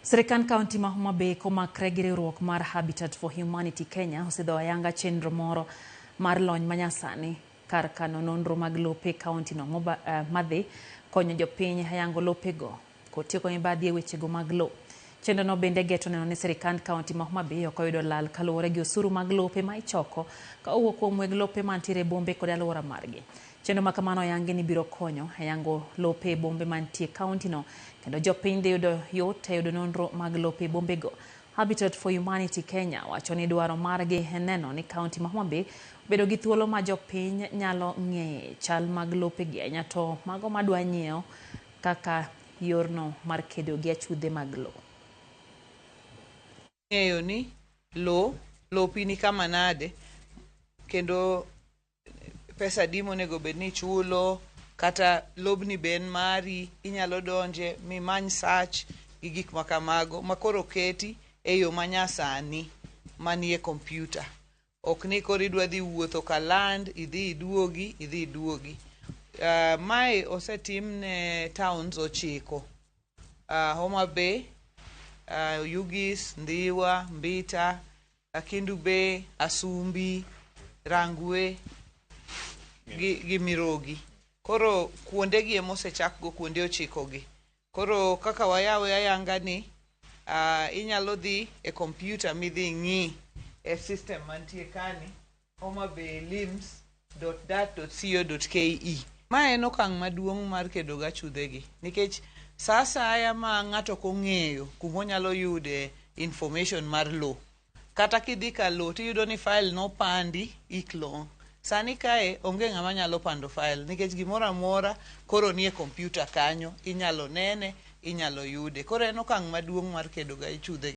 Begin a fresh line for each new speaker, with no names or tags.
Sirikand Kaunti ma Homa Bay komakre gi riwruok mar Habitat for Humanity Kenya osedho ayanga chenro moro mar lony manyasani kar kano nonro mag lope kaunti no madhi konyo jopiny hayango lopego kotieko mibadhi e wechego mag lo. Chenro no bende geto neno ni sirikand kaunti ma Homa Bay ok oyudo lal kaluwore gi osuru mag lope ma ichoko ka owuok kuom weg lope mantiere e bombe kod alwora margi. Chenro ma kamano oyangi ni biro konyo hayango lope e bombe mantie kaunti no kendo jopiny dhi yudo yot e yudo nonro mag lope e bombego. Habitat for Humanity Kenya wacho ni dwaro margi en neno ni kaunti ma Homa Bay bedo gi thuolo ma jopiny nyalo ng'eyo chal mag lopegi ahinya to mago madwa nyiewo kaka yorno mar kedo gi achudhe mag lo.
Ng'eyo ni lopi ni kama nade kendo pesa di monego bed ni chulo kata lobni ben mari inyalo donje mimany search gi gik makamago makoro keti e yo manyasani manie kompyuta. Ok ni koro idwa dhi wuotho ka land idhi iduogi. Mae osetim ne towns 9 Homa Bay, Ugis, Ndiwa, Mbita, Kindu Bay, Asumbi, Rangwe gi Mirogi. Koro kuonde gi emosechak go kuonde 9 gi. Koro kaka wayawe ayanga ni inyalo dhi e kompyuta midhi ng'i e system mantie kani homabay lims.dat.co.ke. Ma en okang' maduong' mar kedo ga chudhegi nikech sa asaya ma ng'ato kong'eyo kumonyalo yude information mar lo. Kata kidhi ka lo tiyudo ni file nopandi iklo. Sani kae onge ng'ama nyalo pando file nikech gimoro amora koro nie kompyuta kanyo, inyalo nene, inyalo yude. Koro en okang' maduong' mar kedo ga chudhegi.